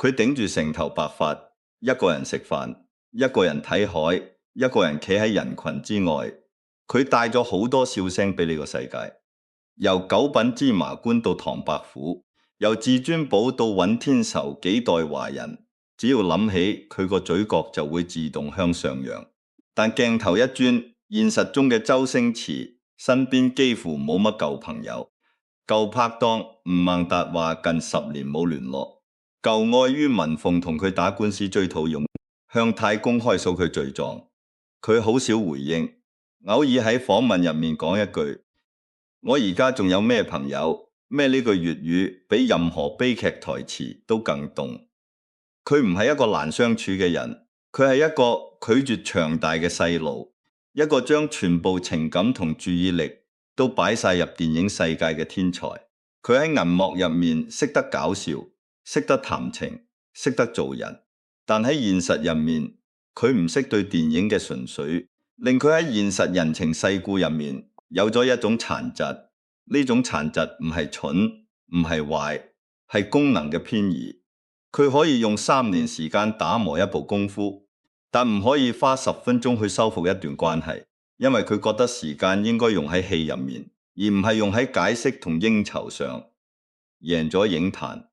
佢頂住成頭白髮，一個人食飯，一個人睇海，一個人企喺人群之外。佢帶咗好多笑聲俾呢個世界，由九品芝麻官到唐伯虎，由至尊寶到尹天仇，幾代華人，只要諗起佢個嘴角就會自動向上揚。但鏡頭一轉，現實中嘅周星馳身邊幾乎冇乜舊朋友，舊拍檔吳孟達話近10年冇聯絡，舊愛於文鳳同佢打官司追討佣，向太公開訴佢罪狀，佢好少回應，偶爾喺訪問入面講一句：我而家仲有咩朋友？咩呢句粵語比任何悲劇台詞都更動。佢唔係一個難相處嘅人，佢係一個拒絕長大嘅細路，一個將全部情感同注意力都擺晒入電影世界嘅天才。佢喺銀幕入面識得搞笑，識得談情，識得做人，但喺現實入面，佢唔識對電影嘅純粹，令佢喺現實人情世故入面有咗一種殘疾。呢種殘疾唔係蠢，唔係壞，係功能嘅偏移。佢可以用3年時間打磨一部功夫，但唔可以花10分鐘去修復一段關係，因為佢覺得時間應該用喺戲入面，而唔係用喺解釋同應酬上。贏咗影壇，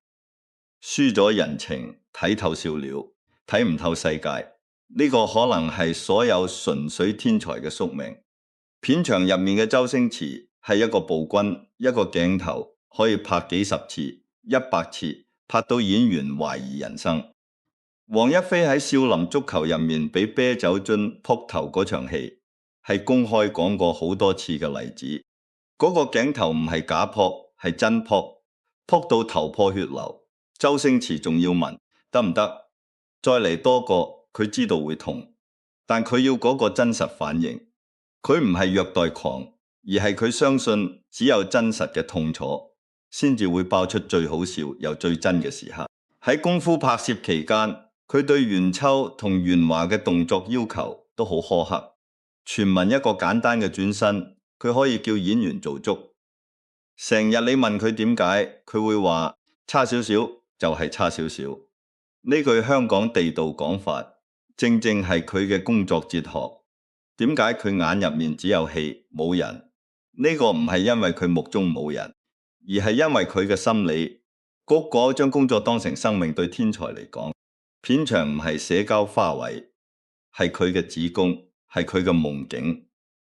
輸咗人情，睇透笑料，睇唔透世界。呢個可能係所有純粹天才嘅宿命。片場入面嘅周星馳係一個暴君，一個鏡頭可以拍幾10次、100次，拍到演員懷疑人生。黃一飛喺少林足球入面俾啤酒樽撲頭嗰場戲，係公開講過好多次嘅例子。嗰個鏡頭唔係假撲，係真撲，撲到頭破血流。周星馳仲要問得唔得？再嚟多個，佢知道會痛，但佢要嗰個真實反應。佢唔係虐待狂，而係佢相信只有真實嘅痛楚，先至會爆出最好笑又最真嘅時刻。喺功夫拍攝期間，佢對袁秋同袁華嘅動作要求都好苛刻。傳聞一個簡單嘅轉身，佢可以叫演員做足。成日你問佢點解，佢會話差少少就係差少少。呢句香港地道講法，正正係佢嘅工作哲學。點解佢眼入面只有戲冇人？呢個唔係因為佢目中冇人，而係因為佢嘅心理。嗰個將工作當成生命，對天才嚟講，片場唔係社交花卉，係佢嘅子宮，係佢嘅夢境。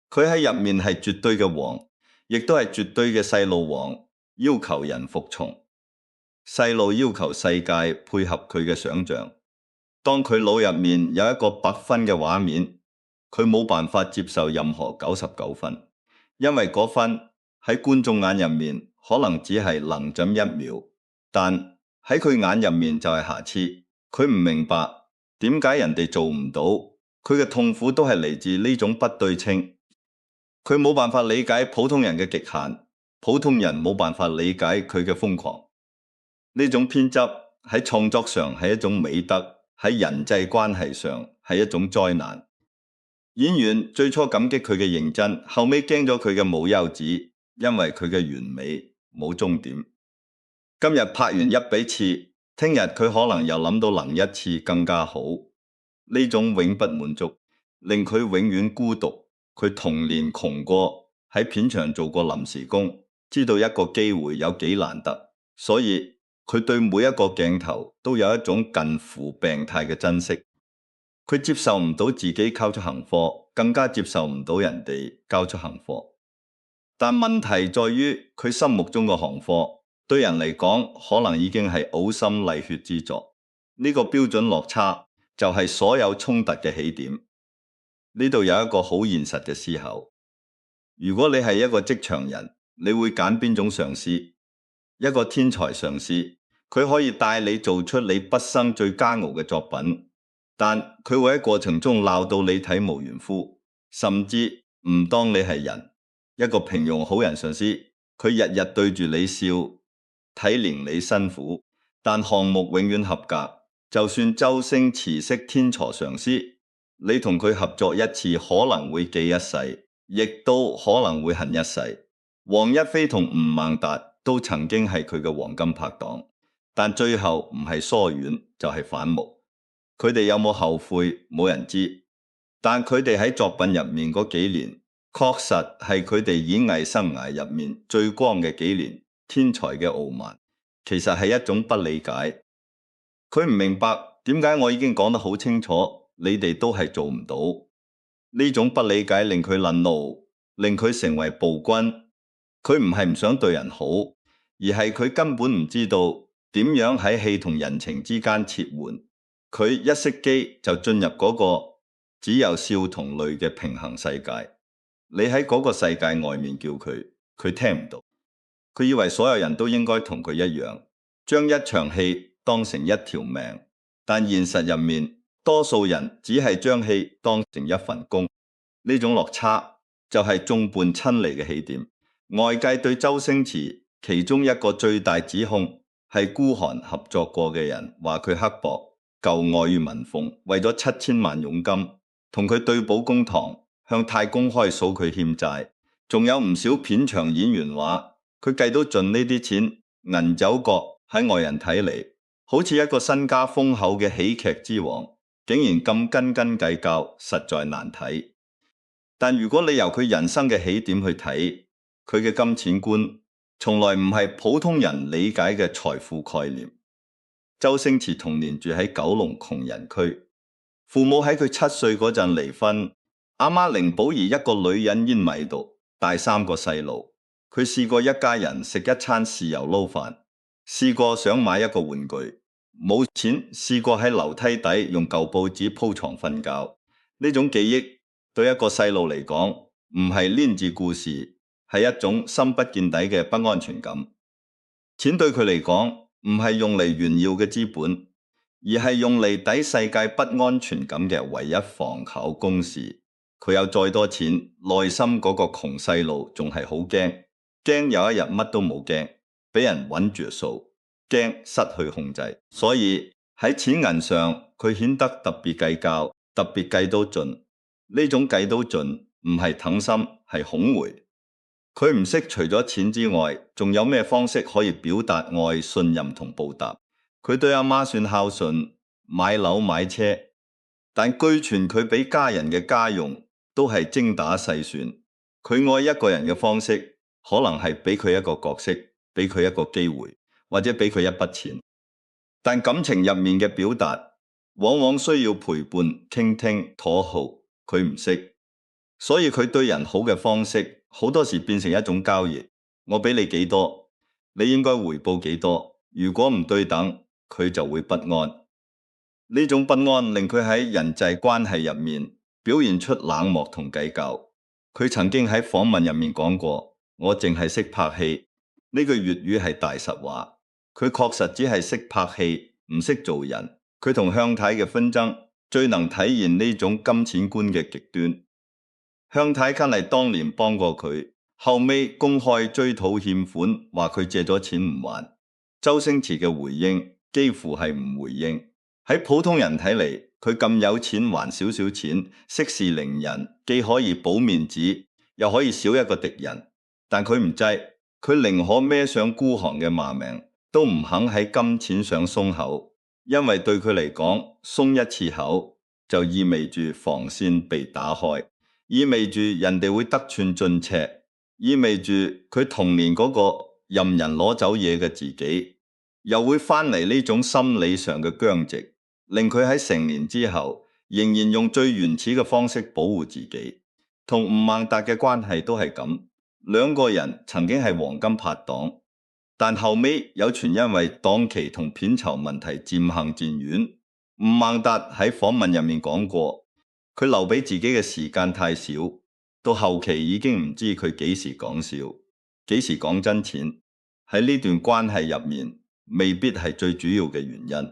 佢喺入面係絕對嘅王，亦都係絕對嘅細路王，要求人服從。細路要求世界配合佢嘅想象。當佢腦入面有一個100分嘅畫面，佢冇辦法接受任何99分，因為嗰分喺觀眾眼入面可能只係能怎1秒，但喺佢眼入面就係瑕疵。佢唔明白點解人哋做唔到，佢嘅痛苦都係嚟自呢種不對稱。佢冇辦法理解普通人嘅極限，普通人冇辦法理解佢嘅瘋狂。呢種偏執喺創作上係一種美德，喺人際關係上係一種災難。演員最初感激佢嘅認真，後尾驚咗佢嘅冇休止，因為佢嘅完美冇終點。今日拍完1比次，聽日佢可能又諗到能1次更加好。呢種永不滿足，令佢永遠孤獨。佢童年窮過，喺片場做過臨時工，知道一個機會有幾難得，所以佢對每一個鏡頭都有一種近乎病態嘅珍惜。佢接受唔到自己交出行貨，更加接受唔到人哋交出行貨。但問題在於佢心目中嘅行貨，對人嚟講可能已經係嘔心瀝血之作。呢個標準落差就係所有衝突嘅起點。呢度有一個好現實嘅思考。如果你係一個職場人，你會揀邊種上司？一個天才上司，佢可以帶你做出你畢生最煎熬嘅作品。但佢會喺過程中鬧到你體無完膚，甚至唔當你係人。一個平庸好人上司，佢日日對住你笑，體憐你辛苦，但項目永遠合格。就算周星馳式天才上司，你同佢合作一次可能會記一世，亦都可能會恨一世。黃一飛同吳孟達都曾經係佢嘅黃金拍檔，但最後唔係疏遠就係反目。佢哋有冇後悔，冇人知。但佢哋喺作品入面嗰幾年，確實係佢哋演藝生涯入面最光嘅幾年。天才嘅傲慢，其實係一種不理解。佢唔明白點解我已經講得好清楚，你哋都係做唔到。呢種不理解令佢憤怒，令佢成為暴君。佢唔係唔想對人好，而係佢根本唔知道點樣喺戲同人情之間切換。佢一熄機就進入嗰個只有笑同淚嘅平衡世界。你喺嗰個世界外面叫佢，佢聽唔到。佢以為所有人都應該同佢一樣，將一場戲當成一條命。但現實入面，多數人只係將戲當成一份工。呢種落差就係眾叛親離嘅起點。外界對周星馳其中一個最大指控係孤寒合作過嘅人話佢刻薄、舊愛與文鳳，為咗7000萬佣金同佢對簿公堂，向太公開數佢欠債。仲有唔少片場演員話佢計到盡呢啲錢，銀酒角喺外人睇嚟，好似一個身家豐厚嘅喜劇之王，竟然咁斤斤計較，實在難睇。但如果你由佢人生嘅起點去睇，佢嘅金錢觀從來唔係普通人理解嘅財富概念。周星馳童年住喺九龍窮人區，父母喺佢7歲嗰陣離婚，阿媽凌寶兒一個女人煙迷度帶3個細路。佢試過一家人食一餐豉油撈飯，試過想買一個玩具，冇錢，試過喺樓梯底用舊報紙鋪床瞓覺。呢種記憶對一個細路嚟講，唔係連字故事，係一種深不見底嘅不安全感。錢對佢嚟講唔係用嚟炫耀嘅資本，而係用嚟抵世界不安全感嘅唯一防口公事。佢有再多錢，內心嗰個窮細路仲係好驚。驚有一日乜都冇驚，俾人揾住數，驚失去控制。所以喺錢銀上，佢顯得特別計較，特別計到盡。呢種計到盡唔係疼心，係恐回。佢唔識除咗錢之外，仲有咩方式可以表達愛、信任同報答。佢對阿媽算孝順，買樓買車，但據傳佢俾家人嘅家用都係精打細算。佢愛一個人嘅方式，可能係俾佢一個角色，俾佢一個機會，或者俾佢一筆錢。但感情入面嘅表達，往往需要陪伴、傾聽、討好，佢唔識。所以佢對人好嘅方式，好多時變成一種交易。我俾你幾多，你應該回報幾多。如果唔對等，佢就會不安。呢種不安令佢喺人際關係入面表現出冷漠同計較。佢曾經喺訪問入面講過，我淨係識拍戲。呢句粵語係大實話。佢確實只係識拍戲，唔識做人。佢同向太嘅紛爭最能體現呢種金錢觀嘅極端。向太梗係當年幫過佢，後尾公開追討欠款，話佢借咗錢唔還。周星馳嘅回應幾乎係唔回應。喺普通人睇嚟，佢咁有錢還少少錢，息事寧人，既可以保面子，又可以少一個敵人。但佢唔制，佢寧可孭上孤寒嘅罵名，都唔肯喺金錢上鬆口，因為對佢嚟講，鬆一次口就意味住防線被打開，意味住人哋會得寸進尺，意味住佢童年嗰個任人攞走嘢嘅自己，又會翻嚟。呢種心理上嘅僵直，令佢喺成年之後，仍然用最原始嘅方式保護自己。同吳孟達嘅關係都係咁，兩個人曾經係黃金拍檔，但後尾有傳因為檔期同片酬問題漸行漸遠。吳孟達喺訪問入面講過，佢留俾自己嘅時間太少，到後期已經唔知佢幾時講笑，幾時講真錢。喺呢段關係入面，未必係最主要嘅原因，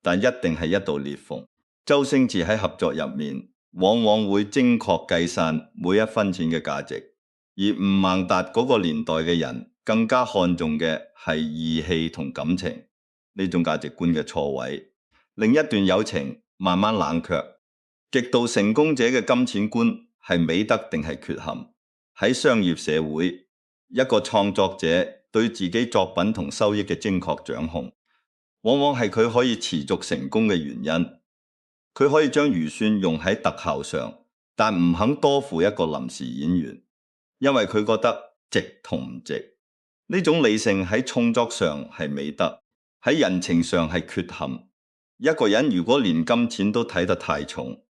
但一定係一道裂縫。周星馳喺合作入面，往往會精確計算每一分錢嘅價值，而吳孟達嗰個年代嘅人更加看重嘅係義氣同感情。呢種價值觀嘅錯位，令一段友情慢慢冷卻。極度成功者嘅金錢觀係美德定係缺陷？喺商業社會，一個創作者對自己作品同收益嘅精確掌控，往往係佢可以持續成功嘅原因。佢可以將預算用喺特效上，但唔肯多付一個臨時演員，因為佢覺得值同唔值。呢種理性喺創作上係美德，喺人情上係缺陷。一個人如果連金錢都睇得太重，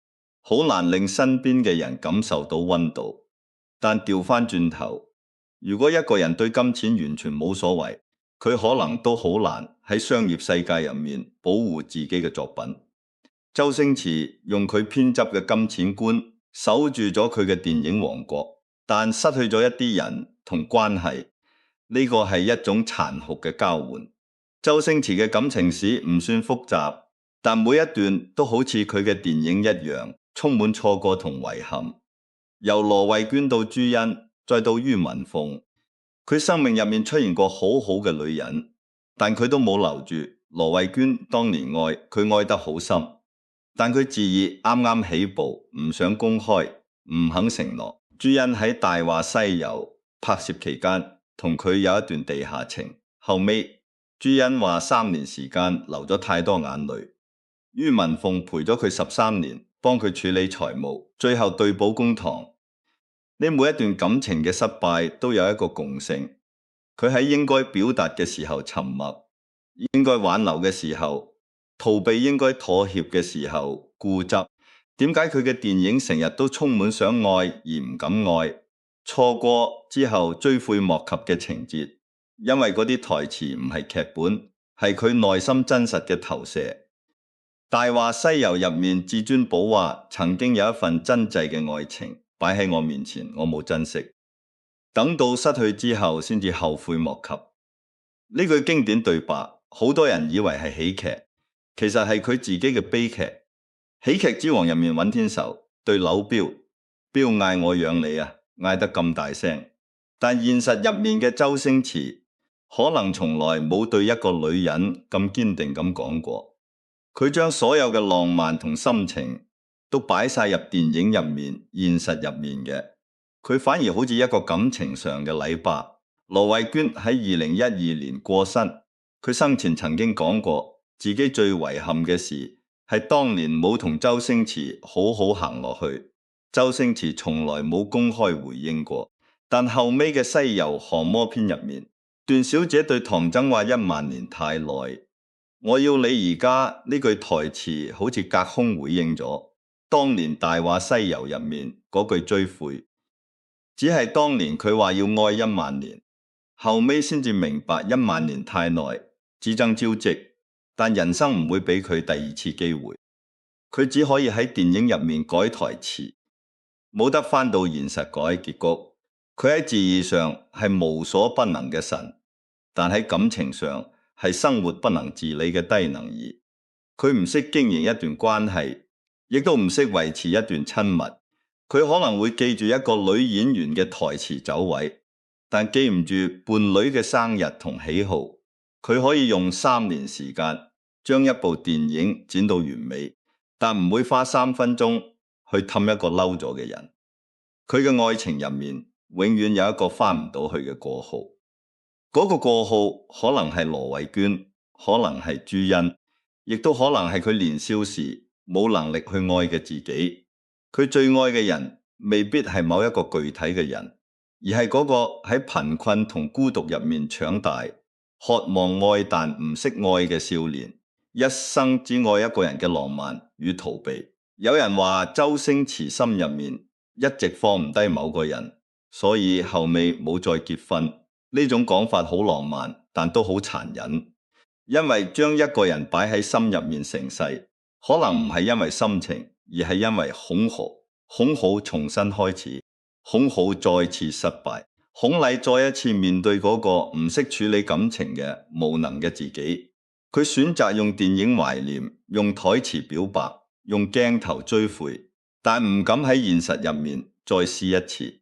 好難令身邊嘅人感受到溫度。但調返轉頭，如果一個人對金錢完全冇所謂，佢可能都好難喺商業世界入面保護自己嘅作品。周星馳用佢偏執嘅金錢觀守住咗佢嘅電影王國，但失去咗一啲人同關係，呢個係一種殘酷嘅交換。周星馳嘅感情史唔算複雜，但每一段都好似佢嘅電影一樣，充滿錯過同遺憾。由羅慧娟到朱茵，再到于文鳳，佢生命入面出現過好好嘅女人，但佢都冇留住。羅慧娟當年愛佢愛得好深，但佢自意啱啱起步，唔想公開，唔肯承諾。朱茵喺《大話西遊》拍攝期間，同佢有一段地下情。後尾朱茵話3年時間流咗太多眼淚，于文鳳陪咗佢13年，幫佢處理財務，最後對簿公堂。呢每一段感情嘅失敗都有一個共性，佢喺應該表達嘅時候沉默，應該挽留嘅時候逃避，應該妥協嘅時候固執。點解佢嘅電影成日都充滿想愛而唔敢愛，錯過之後追悔莫及嘅情節？因為嗰啲台詞唔係劇本，係佢內心真實嘅投射。大話西遊入面，至尊寶話曾經有一份真摯嘅愛情擺喺我面前，我冇珍惜，等到失去之後先至後悔莫及。呢句經典對白，好多人以為係喜劇，其實係佢自己嘅悲劇。喜劇之王入面尹天仇對柳彪嗌我養你啊，嗌得咁大聲，但現實入面嘅周星馳可能從來冇對一個女人咁堅定咁講過。佢將所有嘅浪漫同心情都擺晒入電影入面，現實入面嘅佢反而好似一個感情上嘅禮伯。羅慧娟喺2012年過身，佢生前曾經講過，自己最遺憾嘅事係當年冇同周星馳好好行落去。周星馳從來冇公開回應過，但後尾嘅《西遊降魔篇》入面，段小姐對唐僧話10000年太耐，我要你而家呢句台詞好似隔空回應咗當年《大話西遊》入面嗰句追悔。只係當年佢話要愛10000年，後尾先至明白10000年太耐，只爭朝夕，但人生唔會俾佢第二次機會，佢只可以喺電影入面改台詞，冇得返到現實改結局。佢喺字義上係無所不能嘅神，但喺感情上係生活不能自理嘅低能兒。佢唔識經營一段關係，亦都唔識維持一段親密。佢可能會記住一個女演員嘅台詞走位，但記唔住伴侶嘅生日同喜好。佢可以用3年時間將一部電影剪到完美，但唔會花3分鐘去氹一個嬲咗嘅人。佢嘅愛情入面永遠有一個翻唔到去嘅過號，嗰個過號可能係羅慧娟，可能係朱茵，亦都可能係佢年少時冇能力去愛嘅自己。佢最愛嘅人未必係某一個具體嘅人，而係嗰個喺貧困同孤獨入面長大，渴望愛但唔識愛嘅少年，一生只愛一個人嘅浪漫與逃避。有人話周星馳心入面一直放唔低某個人，所以後尾冇再結婚。呢種講法好浪漫，但都好殘忍，因為將一個人擺喺心入面成世，可能唔係因為心情，而係因為孔好重新開始，孔好再次失敗，孔麗再一次面對嗰個唔識處理感情嘅無能嘅自己。佢選擇用電影懷念，用台詞表白，用鏡頭追悔，但唔敢喺現實入面再試一次。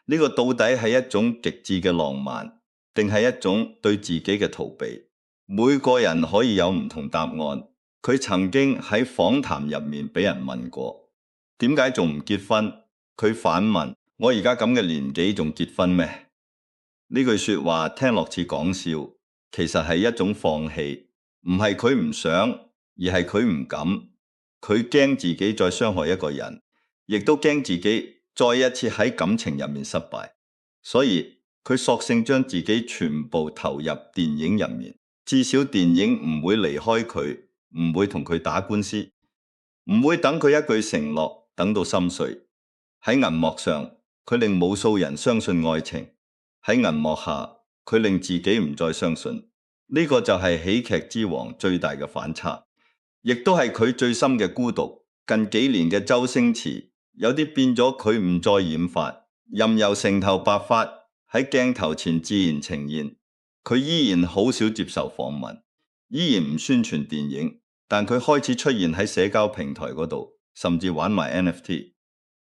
呢個到底係一種極致嘅浪漫，定係一種對自己嘅逃避？每個人可以有唔同答案。佢曾經喺訪談入面俾人問過，點解仲唔結婚？佢反問：我而家咁嘅年紀仲結婚咩？呢句說話聽落似講笑，其實係一種放棄。唔係佢唔想，而係佢唔敢。佢驚自己再傷害一個人，亦都驚自己再一次喺感情入面失敗，所以佢索性將自己全部投入電影入面，至少電影唔會離開佢，唔會同佢打官司，唔會等佢一句承諾等到心碎。喺銀幕上，佢令無數人相信愛情；喺銀幕下，佢令自己唔再相信。呢個就係喜劇之王最大嘅反差，亦都係佢最深嘅孤獨。近幾年嘅周星馳，有啲變咗佢唔再染髮，任由成頭白髮喺鏡頭前自然呈現。佢依然好少接受訪問，依然唔宣傳電影，但佢開始出現喺社交平台嗰度，甚至玩埋 NFT。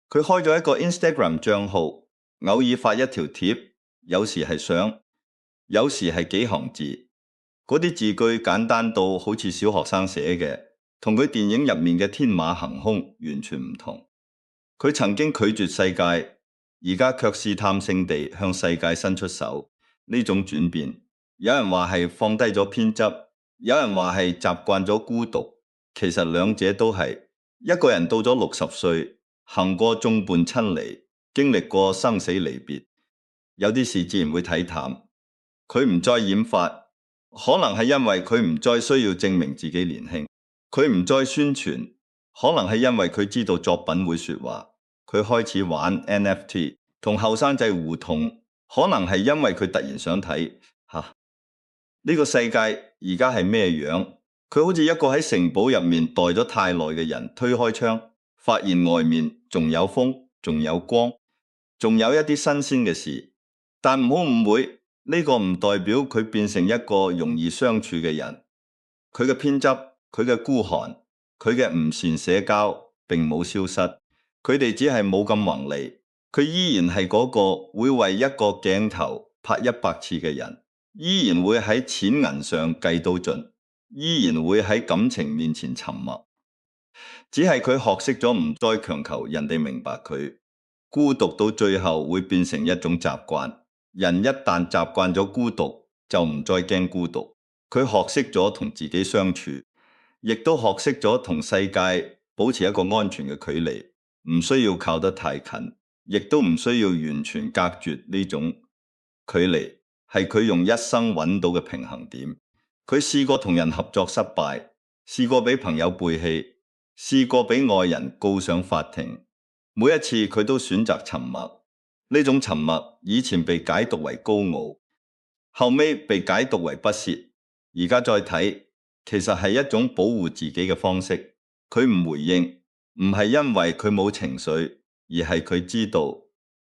佢開咗一個 Instagram 賬號，偶爾發一條貼，有時係相，有時係幾行字。嗰啲字句簡單到好似小學生寫嘅，同佢電影入面嘅天馬行空完全唔同。佢曾經拒絕世界，而家卻試探性地向世界伸出手。呢種轉變，有人話係放低咗偏執，有人話係習慣咗孤獨。其實兩者都係。一個人到咗60歲，行過眾叛親離，經歷過生死離別，有啲事自然會睇淡。佢唔再染髮，可能係因為佢唔再需要證明自己年輕；佢唔再宣傳，可能係因為佢知道作品會說話。佢開始玩 NFT， 同後生仔互動，可能係因為佢突然想睇呢個世界而家係咩樣。佢好似一個喺城堡入面待咗太耐嘅人，推開窗，發現外面仲有風，仲有光，仲有一啲新鮮嘅事。但唔好誤會，呢個唔代表佢變成一個容易相處嘅人。佢嘅偏執，佢嘅孤寒，佢嘅唔善社交並冇消失，佢哋只係冇咁宏利。佢依然係嗰個會為一個鏡頭拍100次嘅人，依然會喺錢銀上計到盡，依然會喺感情面前沉默。只係佢學識咗唔再強求人哋明白佢。孤獨到最後會變成一種習慣。人一旦習慣咗孤獨，就唔再驚孤獨。佢學識咗同自己相處，亦都學識咗同世界保持一個安全嘅距離，唔需要靠得太近，亦都唔需要完全隔絕。呢種距離係佢用一生揾到嘅平衡點。佢試過同人合作失敗，試過俾朋友背棄，試過俾愛人告上法庭。每一次佢都選擇沉默。呢種沉默以前被解讀為高傲，後尾被解讀為不屑。而家再睇，其實係一種保護自己嘅方式。佢唔回應，唔係因為佢冇情緒，而係佢知道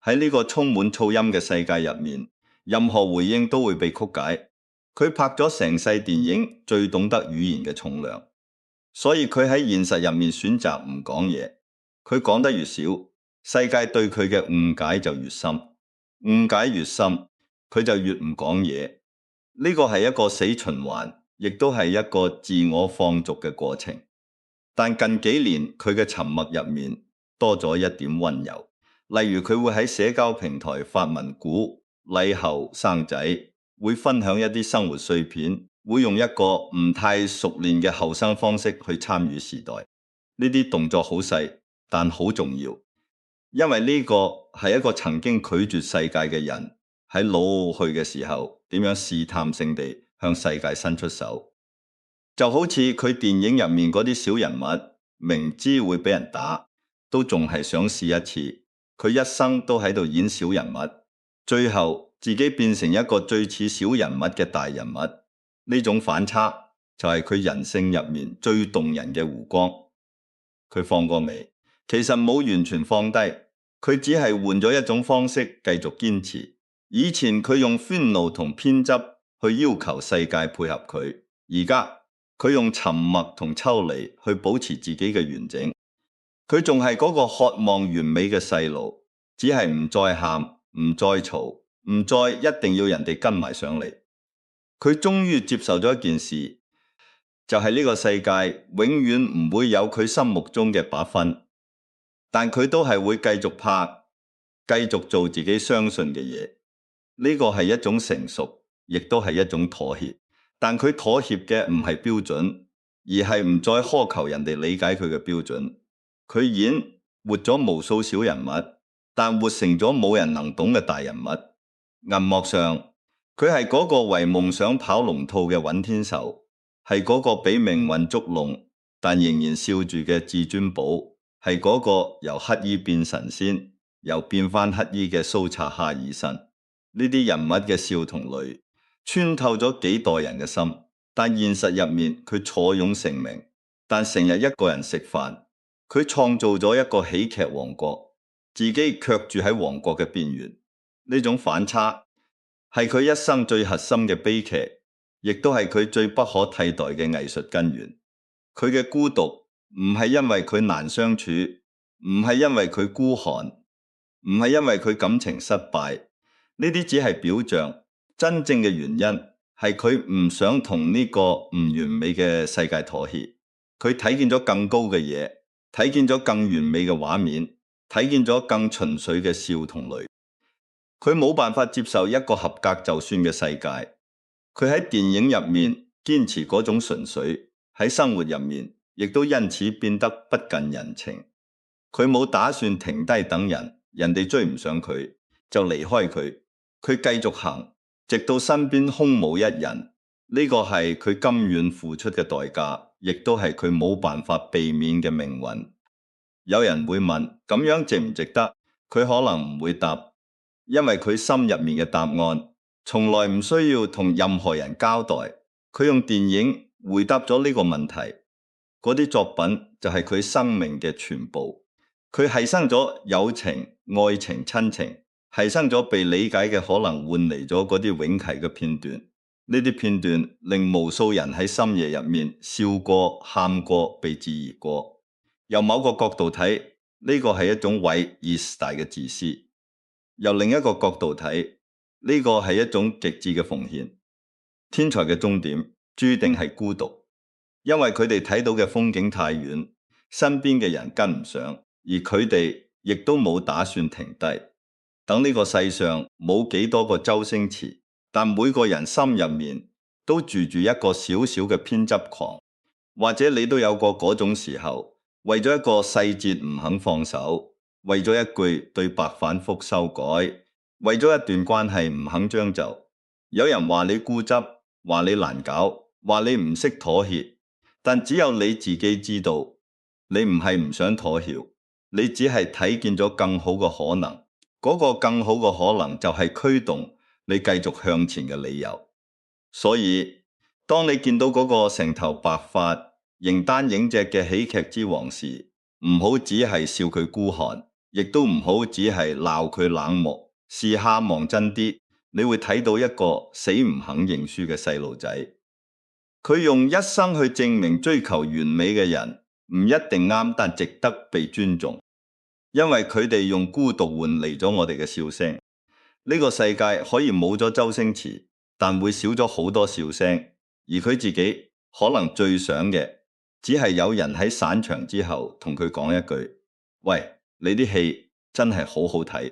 喺呢個充滿噪音嘅世界入面，任何回應都會被曲解。佢拍咗成世電影，最懂得語言嘅重量，所以佢喺現實入面選擇唔講嘢。佢講得越少，世界對佢嘅誤解就越深，誤解越深，佢就越唔講嘢。呢個係一個死循環，亦都係一個自我放逐嘅過程。但近幾年佢嘅沉默入面多咗一點溫柔，例如佢會喺社交平台發文估禮後生仔，會分享一啲生活碎片，會用一個唔太熟練嘅後生方式去參與時代。呢啲動作好細，但好重要，因為呢個係一個曾經拒絕世界嘅人喺老去嘅時候點樣試探性地向世界伸出手。就好似佢電影入面嗰啲小人物，明知會俾人打，都仲係想試一次。佢一生都喺度演小人物，最後自己變成一個最似小人物嘅大人物。呢種反差就係佢人性入面最動人嘅弧光。佢放過未？其實冇完全放低，佢只係換咗一種方式繼續堅持。以前佢用憤怒同偏執去要求世界配合佢，而家佢用沉默同抽離去保持自己嘅完整。佢仲係嗰個渴望完美嘅細路，只係唔再喊，唔再嘈，唔再一定要人哋跟埋上嚟。佢終於接受咗一件事，就係呢個世界永遠唔會有佢心目中嘅把分，但佢都係會繼續拍，繼續做自己相信嘅嘢。呢個係一種成熟，亦都係一種妥協。但佢妥協嘅唔係標準，而係唔再苛求人哋理解佢嘅標準。佢演活咗無數小人物，但活成咗冇人能懂嘅大人物。銀幕上，佢係嗰個為夢想跑龍套嘅尹天仇，係嗰個俾命運捉弄但仍然笑住嘅至尊寶，係嗰個由乞衣變神仙又變返乞衣嘅蘇察哈爾申。呢啲人物嘅笑同淚穿透咗幾代人嘅心，但現實入面佢坐擁成名，但成日一個人食飯。佢創造咗一個喜劇王國，自己卻住喺王國嘅邊緣。呢種反差係佢一生最核心嘅悲劇，亦都係佢最不可替代嘅藝術根源。佢嘅孤獨唔係因為佢難相處，唔係因為佢孤寒，唔係因為佢感情失敗，呢啲只係表象。真正嘅原因係佢唔想同呢個唔完美嘅世界妥協。佢睇見咗更高嘅嘢，睇見咗更完美嘅畫面，睇見咗更純粹嘅笑同淚。佢冇辦法接受一個合格就算嘅世界。佢喺電影入面堅持嗰種純粹，喺生活入面亦都因此變得不近人情。佢冇打算停低等人，人哋追唔上佢就離開佢。佢繼續行，直到身邊空無一人。呢個係佢甘願付出嘅代價，亦都係佢冇辦法避免嘅命運。有人會問，咁樣值唔值得？佢可能唔會答，因為佢心入面嘅答案從來唔需要同任何人交代。佢用電影回答咗呢個問題。嗰啲作品就係佢生命嘅全部。佢犧牲咗友情、愛情、親情，犧牲咗被理解嘅可能，換嚟咗嗰啲永恆嘅片段。呢啲片段令無數人喺深夜入面笑過、喊過、被質疑過。由某個角度睇，呢個係一種偉而大嘅自私；由另一個角度睇，呢個係一種極致嘅奉獻。天才嘅終點注定係孤獨，因為佢哋睇到嘅風景太遠，身邊嘅人跟唔上，而佢哋亦都冇打算停低。等呢個世上冇幾多個周星馳，但每個人心入面都住住一個小小嘅偏執狂。或者你都有過嗰種時候，為咗一個細節唔肯放手，為咗一句對白反覆修改，為咗一段關係唔肯將就。有人話你固執，話你難搞，話你唔識妥協，但只有你自己知道，你唔係唔想妥協，你只係睇見咗更好嘅可能。嗰個更好嘅可能就係驅動你繼續向前嘅理由。所以當你見到嗰個成頭白髮形單影隻嘅喜劇之王時，唔好只係笑佢孤寒，亦都唔好只係鬧佢冷漠。試下望真啲，你會睇到一個死唔肯認輸嘅細路仔。佢用一生去證明追求完美嘅人唔一定啱，但值得被尊重。因為佢哋用孤獨換嚟咗我哋嘅笑聲。呢個世界可以冇咗周星馳，但會少咗好多笑聲。而佢自己可能最想嘅，只係有人喺散場之後同佢講一句：喂，你啲戲真係好好睇。